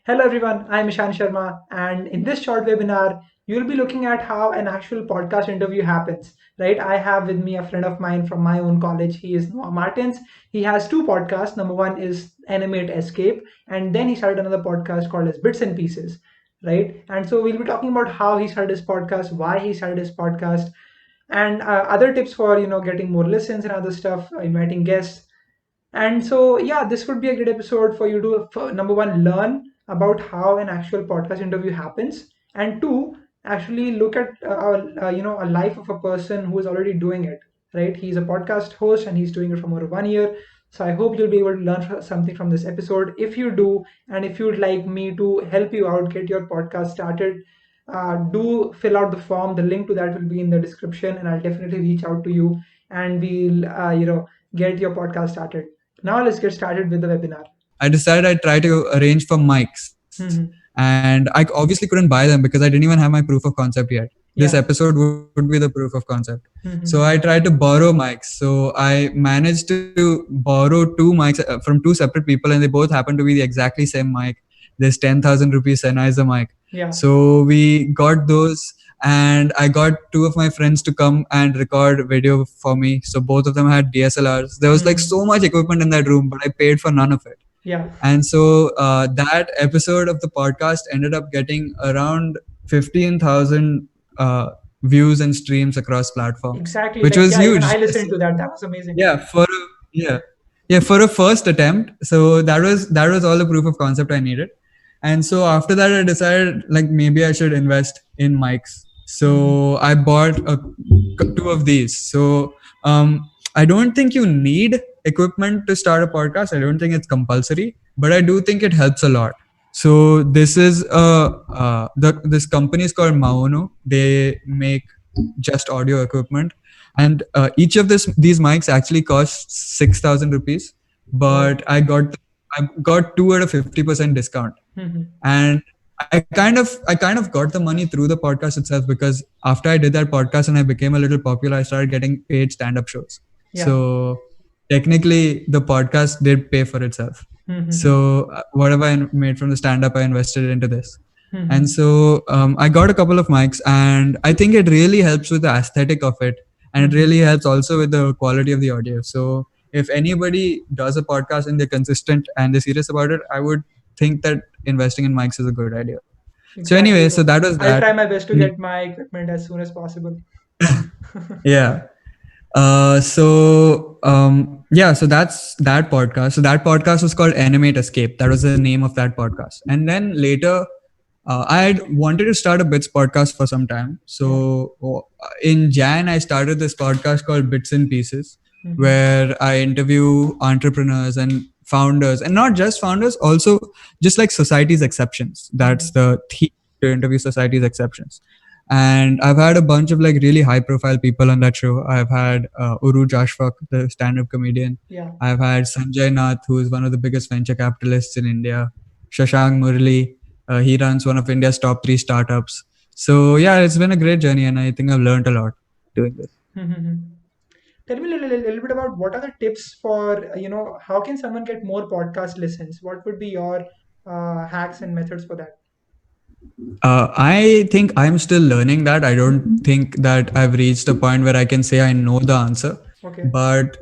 Hello everyone, I'm Ishan Sharma, and in this short webinar, you'll be looking at how an actual podcast interview happens. Right? I have with me a friend of mine from my own college. He is Noah Martins. He has two podcasts. Number one is Animate Escape, and then he started another podcast called as Bits and Pieces. Right? And so we'll be talking about how he started his podcast, why he started his podcast, and other tips for getting more listens and other stuff, inviting guests. And so, yeah, this would be a great episode for you to, number one, learn about how an actual podcast interview happens, and two, actually look at a life of a person who is already doing it. Right? He's a podcast host and he's doing it for over 1 year. So I hope you'll be able to learn something from this episode. If you do, and if you'd like me to help you out get your podcast started, do fill out the form. The link to that will be in the description, and I'll definitely reach out to you, and we'll get your podcast started. Now let's get started with the webinar. I decided I'd try to arrange for mics. Mm-hmm. And I obviously couldn't buy them because I didn't even have my proof of concept yet. This Yeah. episode would be the proof of concept. Mm-hmm. So I tried to borrow mics. So I managed to borrow two mics from two separate people, and they both happened to be the exactly same mic. There's 10,000 rupees Sennheiser mic. Yeah. So we got those, and I got two of my friends to come and record video for me. So both of them had DSLRs. There was like so much equipment in that room, but I paid for none of it. Yeah. And so that episode of the podcast ended up getting around 15,000 views and streams across platforms. Exactly. Which like, was yeah, huge. Even I listened to that. That was amazing. Yeah, for a first attempt. So that was all the proof of concept I needed. And so after that, I decided like maybe I should invest in mics. So I bought two of these. So I don't think you need equipment to start a podcast. I don't think it's compulsory, but I do think it helps a lot. So this is this company is called Maono. They make just audio equipment, and each of these mics actually costs 6,000 rupees. But I got two at a 50% discount, and I kind of got the money through the podcast itself, because after I did that podcast and I became a little popular, I started getting paid stand-up shows. Yeah. So technically, the podcast did pay for itself. So whatever I made from the stand-up, I invested into this. And so I got a couple of mics, and I think it really helps with the aesthetic of it, and it really helps also with the quality of the audio. So if anybody does a podcast and they're consistent and they're serious about it, I would think that investing in mics is a good idea. Exactly. So anyway, so that was that. I'll try my best to get my equipment as soon as possible. Yeah. So that's that podcast. So that podcast was called Animate Escape. That was the name of that podcast. And then later, I had wanted to start a BITS podcast for some time. So in Jan, I started this podcast called Bits and Pieces, where I interview entrepreneurs and founders, and not just founders, also just like society's exceptions. That's the theme, to interview society's exceptions. And I've had a bunch of like really high profile people on that show. I've had Uru Jashfaq, the stand-up comedian. Yeah. I've had Sanjay Nath, who is one of the biggest venture capitalists in India. Shashank Murali, he runs one of India's top 3 startups. So yeah, it's been a great journey, and I think I've learned a lot doing this. Tell me a little bit about what are the tips for, how can someone get more podcast listens? What would be your hacks and methods for that? I think I'm still learning that. I don't think that I've reached a point where I can say I know the answer. Okay. But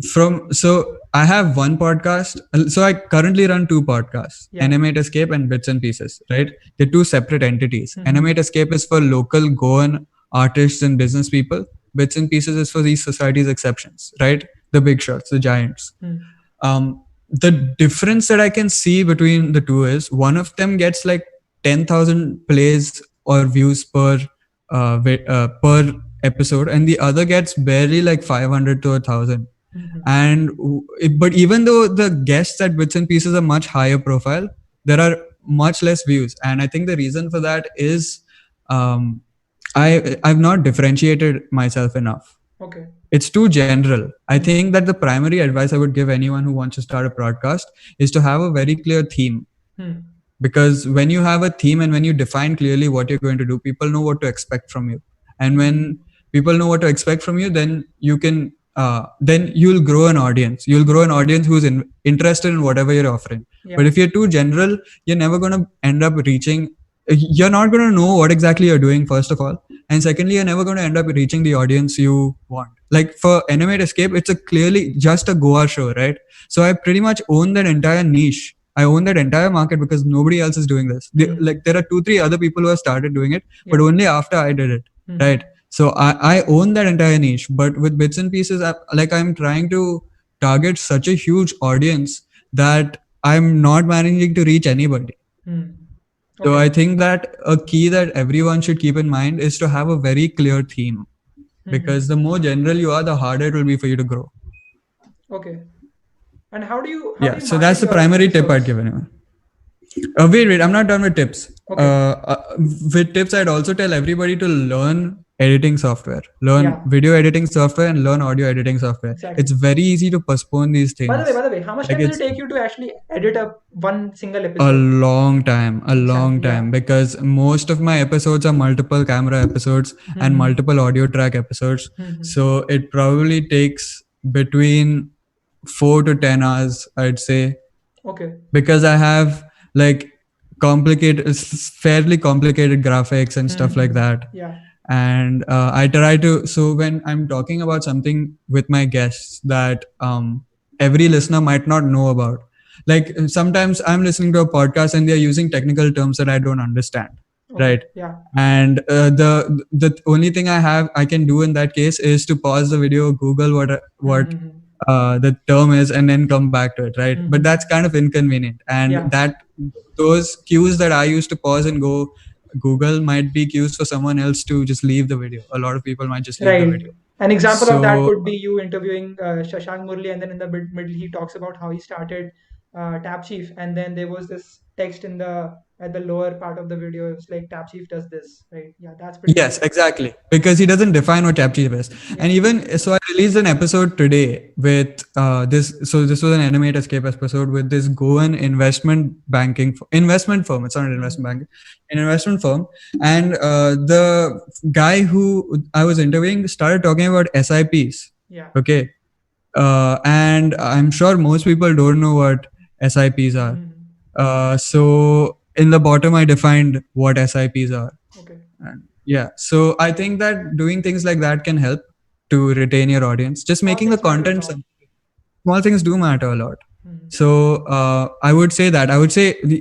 so I have one podcast. So I currently run two podcasts, Animate Escape and Bits and Pieces, right? They're two separate entities. Animate Escape is for local Goan artists and business people. Bits and Pieces is for these society's exceptions, right? The big shots, the giants. The difference that I can see between the two is one of them gets like 10,000 plays or views per episode, and the other gets barely like 500 to 1,000. But even though the guests at Bits and Pieces are much higher profile, there are much less views, and I think the reason for that is I've not differentiated myself enough. Okay. It's too general. I think that the primary advice I would give anyone who wants to start a podcast is to have a very clear theme. Because when you have a theme and when you define clearly what you're going to do, people know what to expect from you. And when people know what to expect from you, then you can then you'll grow an audience. You'll grow an audience who's interested in whatever you're offering. Yeah. But if you're too general, you're never going to end up reaching. You're not going to know what exactly you're doing, first of all, and secondly, you're never going to end up reaching the audience you want. Like for Animate Escape, it's a clearly just a Goa show, right? So I pretty much own that entire niche. I own that entire market because nobody else is doing this. Like there are 2-3 other people who have started doing it, but only after I did it, right? So I own that entire niche. But with Bits and Pieces, I'm trying to target such a huge audience that I'm not managing to reach anybody. So I think that a key that everyone should keep in mind is to have a very clear theme, because the more general you are, the harder it will be for you to grow. Okay. And how do you So market that's the your primary tip I'd episodes? give anyone. Wait, I'm not done with tips. Okay. With tips, I'd also tell everybody to learn editing software, learn Yeah. video editing software, and learn audio editing software. Exactly. It's very easy to postpone these By things. the way, how much Like time does it it's take you to actually edit one single a episode? long time, Exactly. Yeah. because most of my episodes are multiple camera episodes and multiple audio track episodes. So it probably takes between 4 to 10 hours, I'd say, Okay. because I have like fairly complicated graphics and stuff like that. Yeah. And I try to, so when I'm talking about something with my guests that every listener might not know about, like sometimes I'm listening to a podcast and they're using technical terms that I don't understand, right? Yeah. And the only thing I can do in that case is to pause the video, Google what the term is, and then come back to it, right? But that's kind of inconvenient, and Yeah. that those cues that I used to pause and go Google might be cues for someone else to just leave the video. A lot of people might just leave the Right. video. An example of that So could be you interviewing Shashank Murli, and then in the middle he talks about how he started Tap Chief, and then there was this text in the at the lower part of the video. It was like Tap Chief does this, right? Yeah, that's pretty yes, cool. exactly. Because he doesn't define what captive is. And even so, I released an episode today with this. So this was an Animate Escape episode with this Goan investment firm. It's not an investment bank, an investment firm. And the guy who I was interviewing started talking about SIPs. Yeah. Okay. And I'm sure most people don't know what SIPs are. So in the bottom, I defined what SIPs are. Okay. And yeah, so I think that doing things like that can help to retain your audience. Just making the content simple. Small things do matter a lot. So I would say that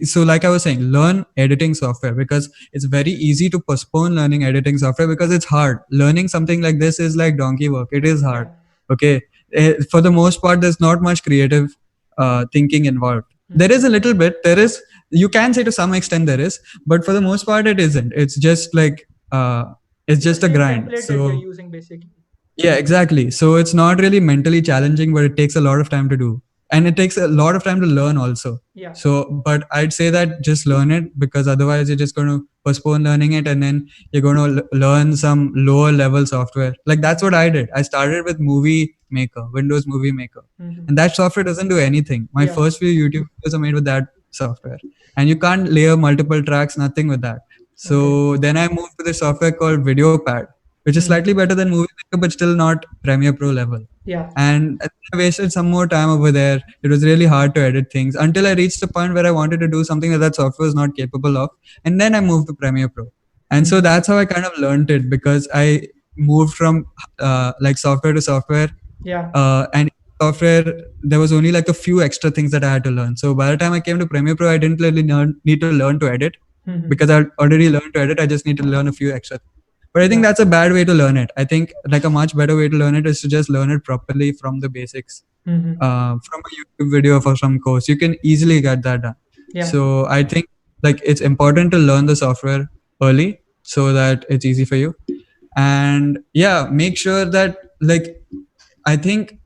so like I was saying, learn editing software, because it's very easy to postpone learning editing software because it's hard. Learning something like this is like donkey work. It is hard. Okay, for the most part, there's not much creative thinking involved. There is a little bit. You can say to some extent there is, but for the most part it isn't. It's just like it's just a grind. Template that you're using basically. Yeah, exactly. So it's not really mentally challenging, but it takes a lot of time to do. And it takes a lot of time to learn also. Yeah. So, but I'd say that just learn it, because otherwise you're just going to postpone learning it, and then you're going to learn some lower level software. Like that's what I did. I started with Movie Maker, Windows Movie Maker. And that software doesn't do anything. My first few YouTube videos are made with that software. And you can't layer multiple tracks, nothing with that. So then I moved to the software called VideoPad, which is slightly better than Movie Maker, but still not Premiere Pro level. Yeah. And I wasted some more time over there. It was really hard to edit things until I reached the point where I wanted to do something that software was not capable of. And then I moved to Premiere Pro. And so that's how I kind of learned it, because I moved from like software to software. Yeah. And software, there was only like a few extra things that I had to learn. So by the time I came to Premiere Pro, I didn't really need to learn to edit, because I already learned to edit. I just need to learn a few extra things. But I think that's a bad way to learn it. I think like a much better way to learn it is to just learn it properly from the basics, from a YouTube video or some course. You can easily get that done. Yeah. So I think like it's important to learn the software early so that it's easy for you. And yeah, make sure that like, I think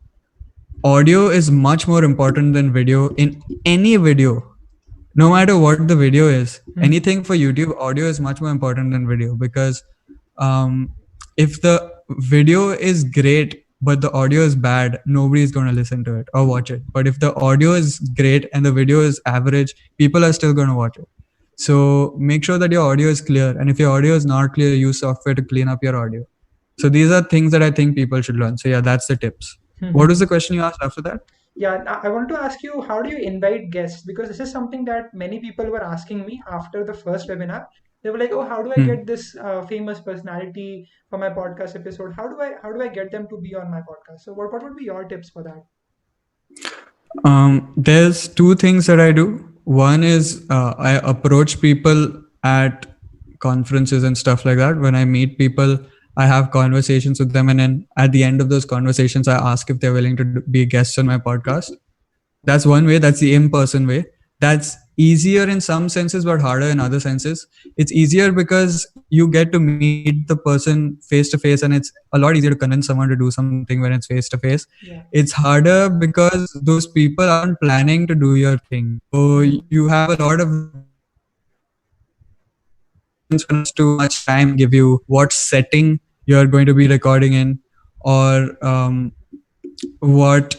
audio is much more important than video in any video. No matter what the video is, anything for YouTube, audio is much more important than video, because if the video is great but the audio is bad, nobody's going to listen to it or watch it. But if the audio is great and the video is average, people are still going to watch it. So make sure that your audio is clear, and if your audio is not clear, use software to clean up your audio. So these are things that I think people should learn. So yeah, that's the tips. What was the question you asked after that? Yeah, I want to ask you, how do you invite guests? Because this is something that many people were asking me after the first webinar. They were like, "Oh, how do I get Hmm. this famous personality for my podcast episode? How do I get them to be on my podcast?" So, what would be your tips for that? There's two things that I do. One is I approach people at conferences and stuff like that. When I meet people, I have conversations with them, and then at the end of those conversations, I ask if they're willing to be guests on my podcast. That's one way. That's the in-person way. That's easier in some senses but harder in other senses. It's easier because you get to meet the person face to face, and it's a lot easier to convince someone to do something when it's face to face. Yeah. It's harder because those people aren't planning to do your thing, so Hmm. you have a lot of responsibility to them. They spend so much time giving you what setting you're going to be recording in, or what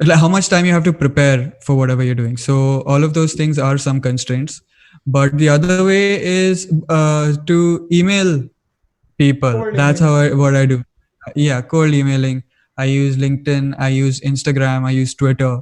like how much time you have to prepare for whatever you're doing. So all of those things are some constraints. But the other way is to email people. Cold That's how emailing. what I do. Yeah, cold emailing. I use LinkedIn, I use Instagram, I use Twitter.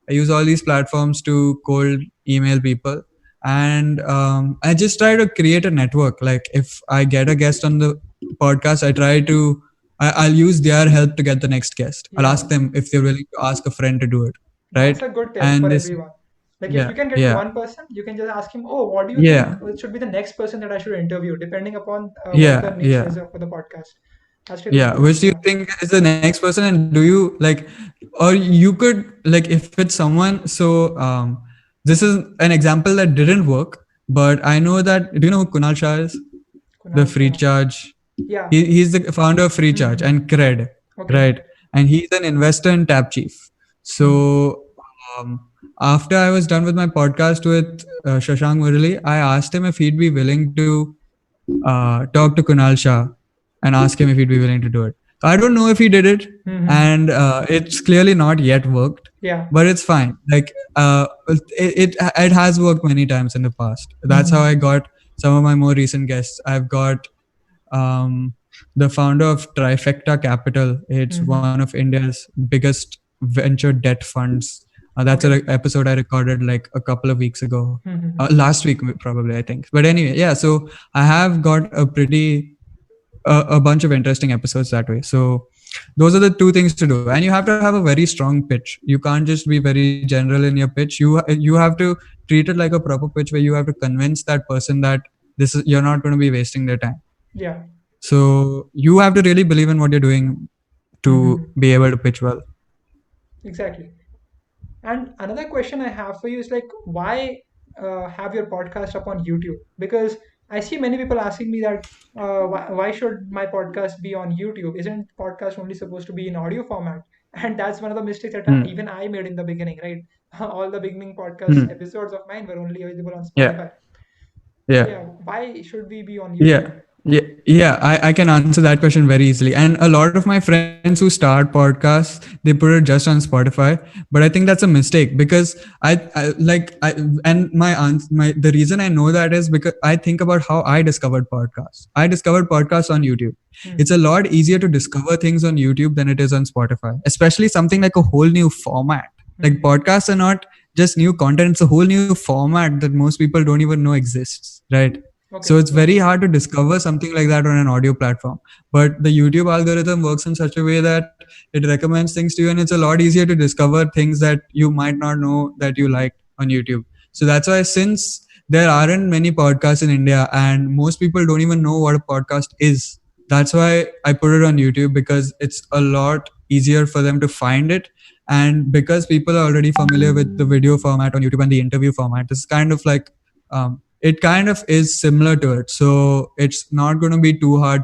I use all these platforms to cold email people. And I just try to create a network. Like if I get a guest on the podcast, I try to I'll use their help to get the next guest. I'll Yeah. ask them if they're willing to ask a friend to do it. That's Right. a good tip And for this, everyone. Like if yeah, you can get yeah, one person, you can just ask him, "Oh, what do you think yeah, should be the next person that I should interview?" Depending upon what the yeah, niche is yeah. for the podcast. That's really Yeah, cool. which do you Yeah. think is the next person, and do you like, or you could like if it's someone. So this is an example that didn't work, but I know that. Do you know who Kunal Shah is? The Kunal free Shah. charge. Yeah. He's the founder of Free Charge Mm-hmm. and Cred, Okay. right? And he's an investor in Tap Chief. Mm-hmm. So um, after I was done with my podcast with Shashank Murali, I asked him if he'd be willing to talk to Kunal Shah and ask him if he'd be willing to do it. So I don't know if he did it, Mm-hmm. and it's clearly not yet worked, Yeah. but it's fine. Like it has worked many times in the past. That's how Mm-hmm. I got some of my more recent guests. I've got um, the founder of Trifecta Capital. It's Mm-hmm. one of India's biggest venture debt funds. That's Okay. an episode I recorded like a couple of weeks ago. Mm-hmm. Last week, probably, I think. But anyway, yeah, so I have got a bunch of interesting episodes that way. So those are the two things to do, and you have to have a very strong pitch. You can't just be very general in your pitch. You have to treat it like a proper pitch where you have to convince that person that this is you're not going to be wasting their time. Yeah. So you have to really believe in what you're doing Mm-hmm. to be able to pitch well. Exactly. And another question I have for you is like, why have your podcast up on YouTube? Because I see many people asking me that why should my podcast be on YouTube? Isn't podcast only supposed to be in audio format? And that's one of the mistakes that Hmm. even I made in the beginning, right? All the beginning podcast Hmm. episodes of mine were only available on Yeah. Spotify. So Yeah. yeah, why should we be on YouTube? Yeah. I can answer that question very easily. And a lot of my friends who start podcasts, they put it just on Spotify. But I think that's a mistake because and the reason I know that is because I think about how I discovered podcasts. I discovered podcasts on YouTube. It's Hmm. a lot easier to discover things on YouTube than it is on Spotify, especially something like a whole new format. Like Hmm. podcasts are not just new content, it's a whole new format that most people don't even know exists, right? So Okay. it's very hard to discover something like that on an audio platform. But the YouTube algorithm works in such a way that it recommends things to you, and it's a lot easier to discover things that you might not know that you like on YouTube. So that's why, since there aren't many podcasts in India and most people don't even know what a podcast is, that's why I put it on YouTube, because it's a lot easier for them to find it. And because people are already familiar with the video format on YouTube and the interview format, it's kind of like it kind of is similar to it. So it's not going to be too hard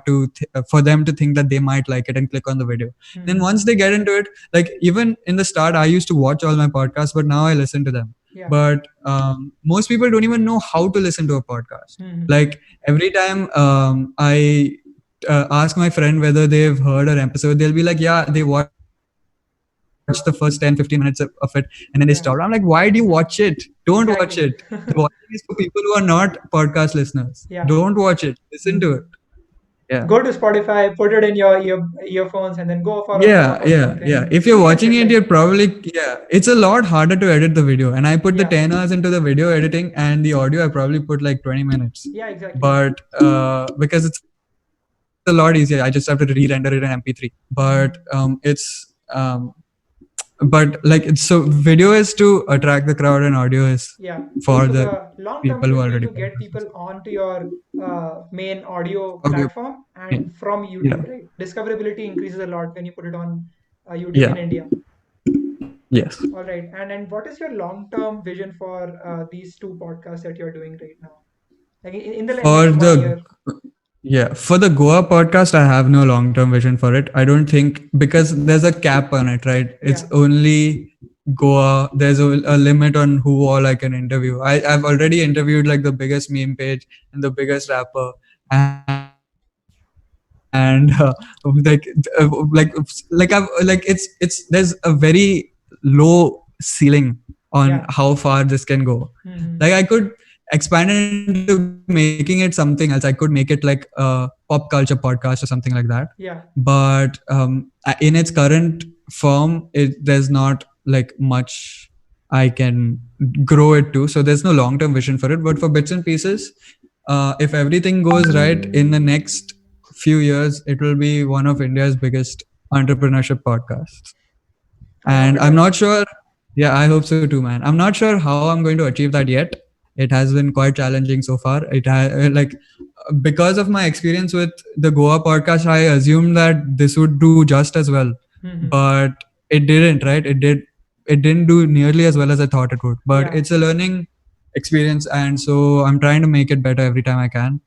for them to think that they might like it and click on the video. Then Hmm. once they get into it, like even in the start, I used to watch all my podcasts, but now I listen to them. Yeah. But most people don't even know how to listen to a podcast. Hmm. Like every time I ask my friend whether they've heard an episode, they'll be like, yeah, they watched the first 10-15 minutes of it and then they stopped. I'm like, why do you Yeah. watch it? Don't watch it. The watching Exactly. is for people who are not podcast listeners. Yeah. Don't watch it. Listen to it. Hmm. Yeah. Go to Spotify, put it in your earphones, and then go for a Yeah, walk or yeah, yeah. something. If you're See if watching it it, like, you're probably, yeah. It's a lot harder to edit the video, and I put the yeah, 10 hours into the video editing, and the audio I probably put like 20 minutes. yeah, exactly. But because it's a lot easier, I just have to re-render it in MP3. But Hmm. but like it's so video is to attract the crowd, and audio is Yeah. for So the the long term people who should be already to follow get us. people onto your main audio Okay. platform Yeah. and from Yeah. YouTube, right? Discoverability increases a lot when you put it on YouTube Yeah. in India. Yes. All right. And what is your long term vision for these two podcasts that you're doing right now? Like in the For next one the year? Yeah, for the Goa podcast, I have no long term vision for it. I don't think because there's a cap on it, right? It's Yeah. only Goa. There's a limit on who all I can interview. I've already interviewed like the biggest meme page and the biggest rapper, and it's there's a very low ceiling on Yeah. how far this can go. Hmm. Like I could expand it into making it something else. I could make it like a pop culture podcast or something like that. Yeah. But in its current form, there's not like much I can grow it to. So there's no long term vision for it. But for bits and pieces, if everything goes right in the next few years, it will be one of India's biggest entrepreneurship podcasts. I hope And it I'm does. not sure. Yeah, I hope so too, man. I'm not sure how I'm going to achieve that yet. It has been quite challenging so far. Because of my experience with the Goa podcast, I assumed that this would do just as well, Hmm. but it didn't. Right? It didn't do nearly as well as I thought it would. But Yeah. it's a learning experience, and so I'm trying to make it better every time I can.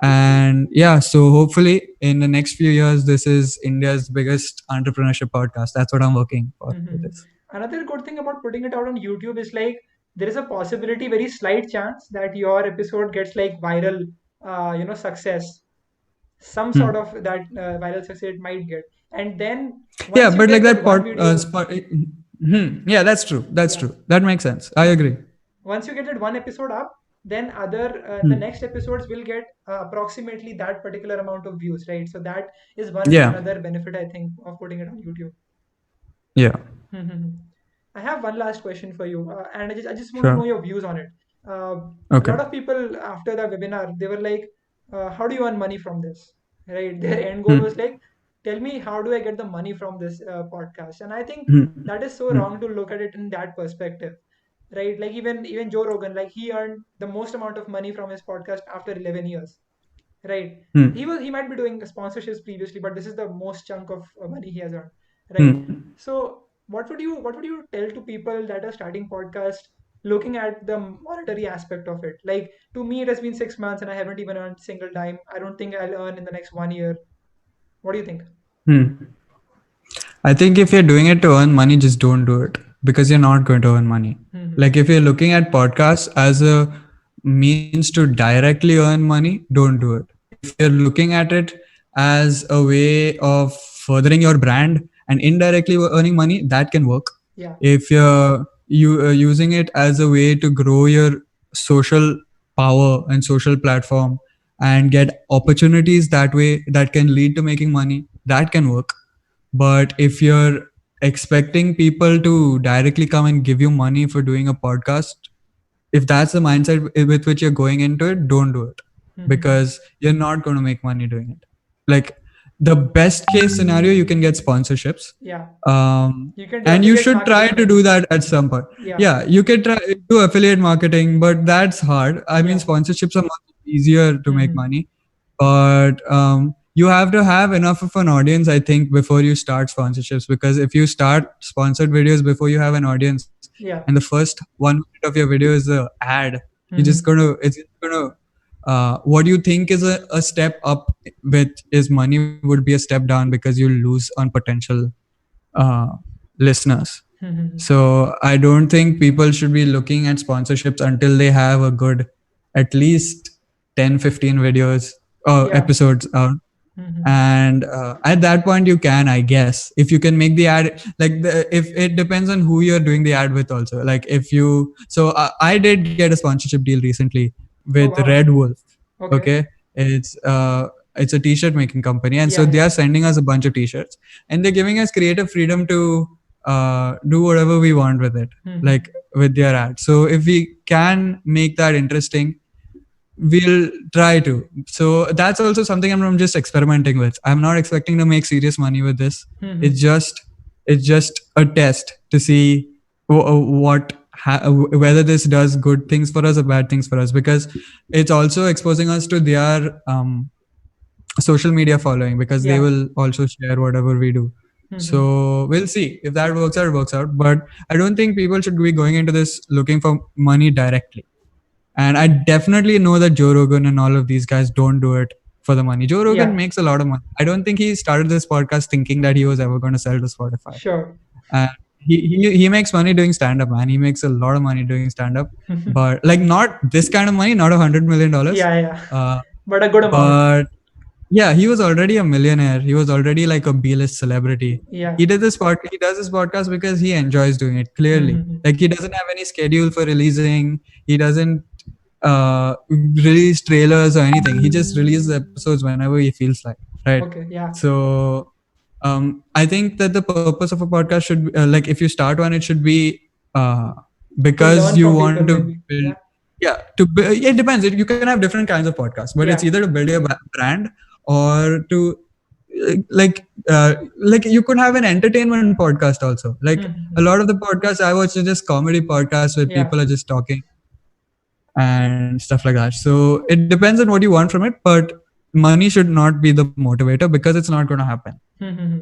And yeah, so hopefully in the next few years, this is India's biggest entrepreneurship podcast. That's what I'm working for with Hmm. this. Another good thing about putting it out on YouTube is like there is a possibility, very slight chance that your episode gets like viral, success. Some sort of that viral success it might get. And then Yeah, once you but like get that that one video, yeah, that's true. That's yeah, true. That makes sense. I agree. once you get that one episode up, then the Hmm. next episodes will get approximately that particular amount of views, right? So that is one Yeah. another benefit I think of putting it on YouTube. Yeah. Mhm. I have one last question for you, and I just want to know Sure. your views on it. Uh, a Okay. lot of people after the webinar, they were like, "How do you earn money from this?" Right? Their end goal Hmm. was like, "Tell me, how do I get the money from this podcast?" And I think Hmm. that is so Hmm. wrong to look at it in that perspective, right? Like even Joe Rogan, like he earned the most amount of money from his podcast after 11 years, right? Hmm. He might be doing sponsorships previously, but this is the most chunk of money he has earned, right? Hmm. So what would you tell to people that are starting podcast, looking at the monetary aspect of it? Like, to me it has been 6 months and I haven't even earned single dime. I don't think I'll earn in the next 1 year. What do you think? Hmm. I think if you're doing it to earn money, just don't do it because you're not going to earn money. Hmm. Like if you're looking at podcasts as a means to directly earn money, don't do it. If you're looking at it as a way of furthering your brand and indirectly earning money, that can work. Yeah. If you using it as a way to grow your social power and social platform and get opportunities that way that can lead to making money, that can work. But if you're expecting people to directly come and give you money for doing a podcast, if that's the mindset with which you're going into it, don't do it Hmm. because you're not going to make money doing it. Like the best case scenario, you can get sponsorships. Yeah, you can do And you affiliate should try marketing to then. do that at some point. Yeah. Yeah, you can try do affiliate marketing, but that's hard. I mean, Yeah. sponsorships are much easier to make Hmm. money, but you have to have enough of an audience, I think, before you start sponsorships. Because if you start sponsored videos before you have an audience, and Yeah. the first 1 minute of your video is a ad, you're just Hmm. gonna it's just gonna what you think is a step up with is money would be a step down because you'll lose on potential uh, listeners. Hmm. So I don't think people should be looking at sponsorships until they have a good at least 10, 15 videos or Yeah. episodes out. Hmm. And at that point you can, I guess, if you can make the ad, like if it depends on who you're doing the ad with also. Like if you so I did get a sponsorship deal recently Oh with wow. Red Wolf. Okay. Okay. It's it's a t-shirt making company, and so Yeah, they yeah. are sending us a bunch of t-shirts, and they're giving us creative freedom to do whatever we want with it, like Mm-hmm. with their ad. So if we can make that interesting, we'll try to. So that's also something I'm just experimenting with. I'm not expecting to make serious money with this. it's Mm-hmm. just it's just a test to see whether this does good things for us or bad things for us, because it's also exposing us to their social media following, because they Yeah. will also share whatever we do. Mm-hmm. So we'll see if that works out, it works out. But I don't think people should be going into this looking for money directly. And I definitely know that Joe Rogan and all of these guys don't do it for the money. Joe Rogan Yeah. makes a lot of money. I don't think he started this podcast thinking that he was ever going to sell to Spotify. Sure. And he makes money doing stand up, man. He makes a lot of money doing stand up, but like not this kind of money, not $100 million. Yeah, yeah. Uh, But a good amount. but yeah, he was already a millionaire. He was already like a B-list celebrity. Yeah. He does this podcast because he enjoys doing it, clearly. Mm-hmm. Like he doesn't have any schedule for releasing. He doesn't release trailers or anything. He just releases episodes whenever he feels like, right? Okay. Yeah. So I think that the purpose of a podcast should be, like if you start one, it should be uh, To because learn you from people, want to maybe. build. Yeah. Yeah, yeah, it depends. You can have different kinds of podcasts, but it's Yeah. either to build your brand or to like you could have an entertainment podcast also. Like a Mm-hmm. lot of the podcasts I watch are just comedy podcasts where Yeah. people are just talking and stuff like that. So it depends on what you want from it, but money should not be the motivator, because it's not going to happen. Mm-hmm.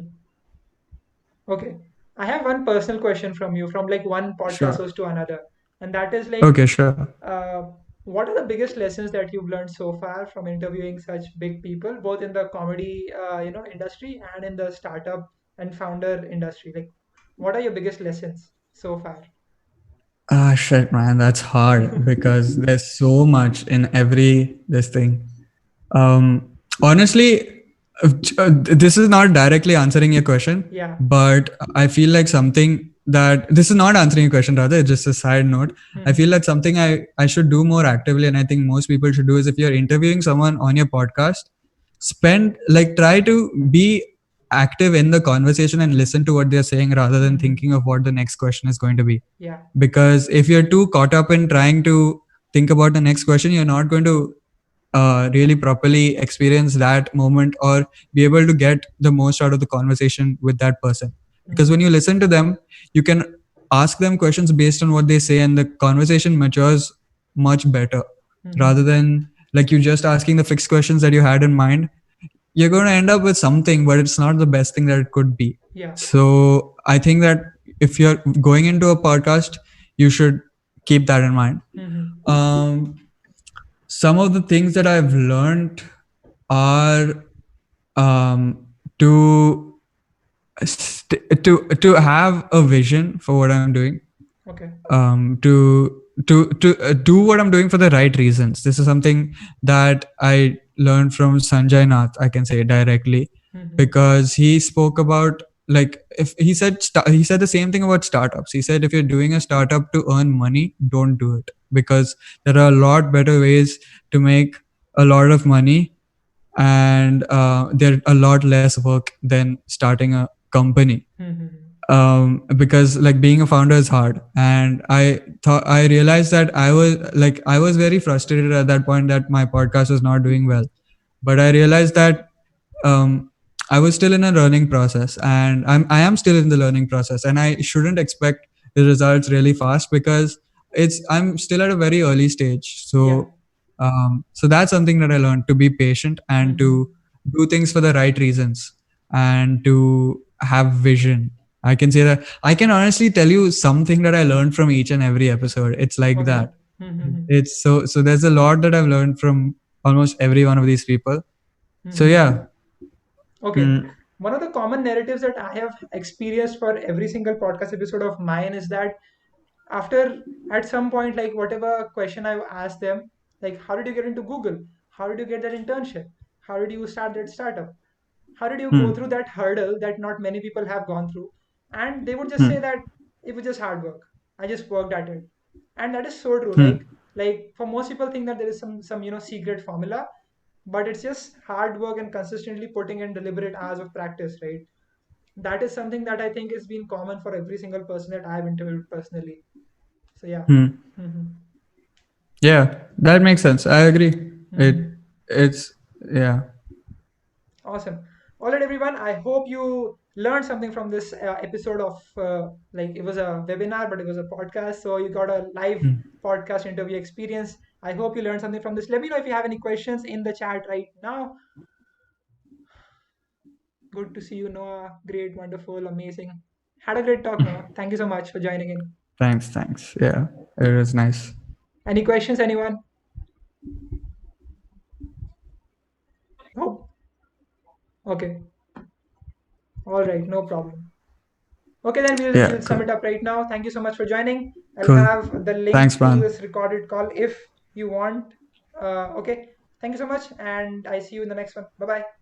Okay. I have one personal question from you, from like one podcast Sure. host to another. And that is like, Okay, sure. uh, what are the biggest lessons that you've learned so far from interviewing such big people, both in the comedy, industry and in the startup and founder industry? Like, what are your biggest lessons so far? Ah, shit, man, that's hard because there's so much in every this thing. Honestly, this is not directly answering your question, Yeah. but I feel like something that this is not answering your question, rather, it's just a side note. I feel Mm-hmm. like something I should do more actively, and I think most people should do, is if you're interviewing someone on your podcast, try to be active in the conversation and listen to what they're saying rather than Mm-hmm. thinking of what the next question is going to be. Yeah. Because if you're too caught up in trying to think about the next question, you're not going to really properly experience that moment or be able to get the most out of the conversation with that person. Because when Mm-hmm. you listen to them, you can ask them questions based on what they say, and the conversation matures much better Mm-hmm. rather than like you just asking the fixed questions that you had in mind. You're going to end up with something, but it's not the best thing that it could be. Yeah. So I think that if you're going into a podcast, you should keep that in mind. Mm-hmm. um, some of the things that I've learned are to to have a vision for what I'm doing, Okay. to do what I'm doing for the right reasons. This is something that I learned from Sanjay Nath, I can say directly, Mm-hmm. because he spoke about, like, if he said the same thing about startups. He said if you're doing a startup to earn money, don't do it, because there are a lot better ways to make a lot of money, and they're a lot less work than starting a company. Mm-hmm. Because like being a founder is hard, and I realized that I was very frustrated at that point that my podcast was not doing well. But I realized that um, I was still in a learning process, and I am still in the learning process, and I shouldn't expect the results really fast, because I'm still at a very early stage. Yeah. So that's something that I learned, to be patient and Mm-hmm. to do things for the right reasons, and to have vision. I can say that I can honestly tell you something that I learned from each and every episode. It's like Okay. that. Mm-hmm. It's so there's a lot that I've learned from almost every one of these people. So Mm-hmm. yeah. Okay. Mm, One of the common narratives that I have experienced for every single podcast episode of mine is that after, at some point, like whatever question I asked them, like, how did you get into Google? How did you get that internship? How did you start that startup? How did you go through mm, that hurdle that not many people have gone through? And they would just say mm, that it was just hard work. I just worked at it. And that is so true. mm, Like for most people think that there is some secret formula, but it's just hard work and consistently putting in deliberate hours of practice, right? That is something that I think has been common for every single person that I've interviewed personally. So yeah. Hmm. Hmm. Yeah, that makes sense. I agree. Hmm. It's yeah. Awesome. All right, everyone. I hope you learned something from this episode of like it was a webinar, but it was a podcast. So you got a live Hmm. podcast interview experience. I hope you learned something from this. Let me know if you have any questions in the chat right now. Good to see you, Noah. Great, wonderful, amazing. Had a great talk, Noah. Thank you so much for joining in. Thanks, thanks. Yeah, it was nice. Any questions, anyone? Oh, okay. All right, no problem. Okay, then we'll Yeah, sum cool. it up right now. Thank you so much for joining. I'll Cool. have the link Thanks, to man. this recorded call if you want. Okay, thank you so much, and I see you in the next one. Bye bye.